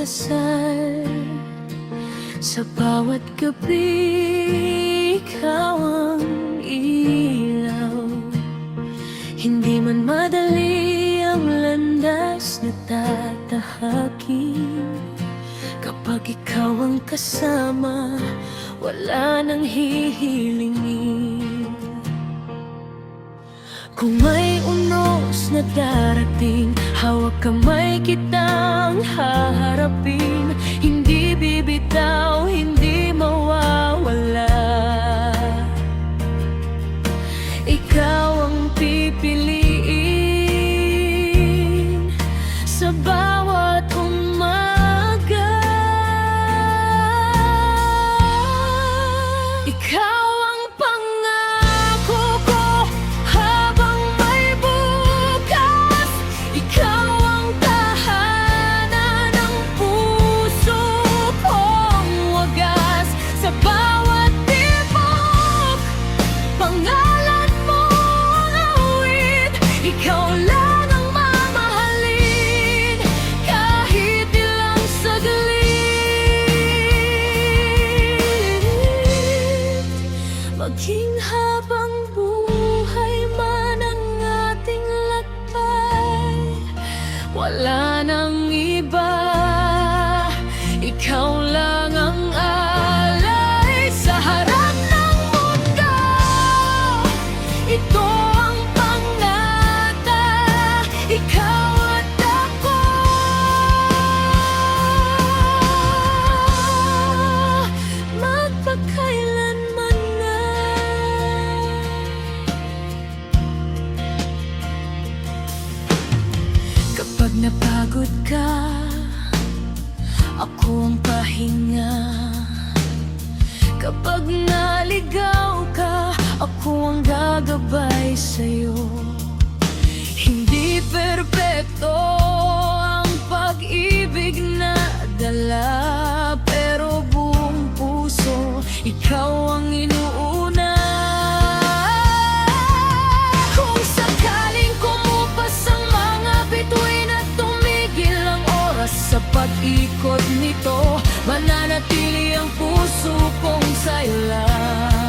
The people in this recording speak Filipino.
dasal. Sa bawat gabi, ikaw ang ilaw. Hindi man madali ang landas na tatahakin. Kapag ikaw ang kasama, wala nang hihilingin. Kung may unos na darating, hawak kamay kitang haharapin. Hindi bibitaw, hindi mawawala. Ikaw ang pipiliin sa bawat umaga. Ikaw ang pangako ko habang may bukas. Ikaw ang tahanan ng puso kong wagas. Sa bawat tibok, pangalan mo ang awit. Ikaw lang ang mamahalin kahit ilang saglit. Maging habang buhay man ang ating lakbay, wala nang iba, ikaw lang ang alay sa harap ng mundo. Ito ang pangata, ikaw at ako. Magpakailanman na. Kapag napagod ka, ako ang pahinga. Kapag naligaw ka, ako ang gagabay sa'yo. Hindi perpekto ang pag-ibig na dala, pero buong puso, ikaw ang inuuna. Kung sakaling kumupas ang mga bituin at tumigil ang oras sa pag-ikot nito, mananatili ang puso kong sa'yo lang.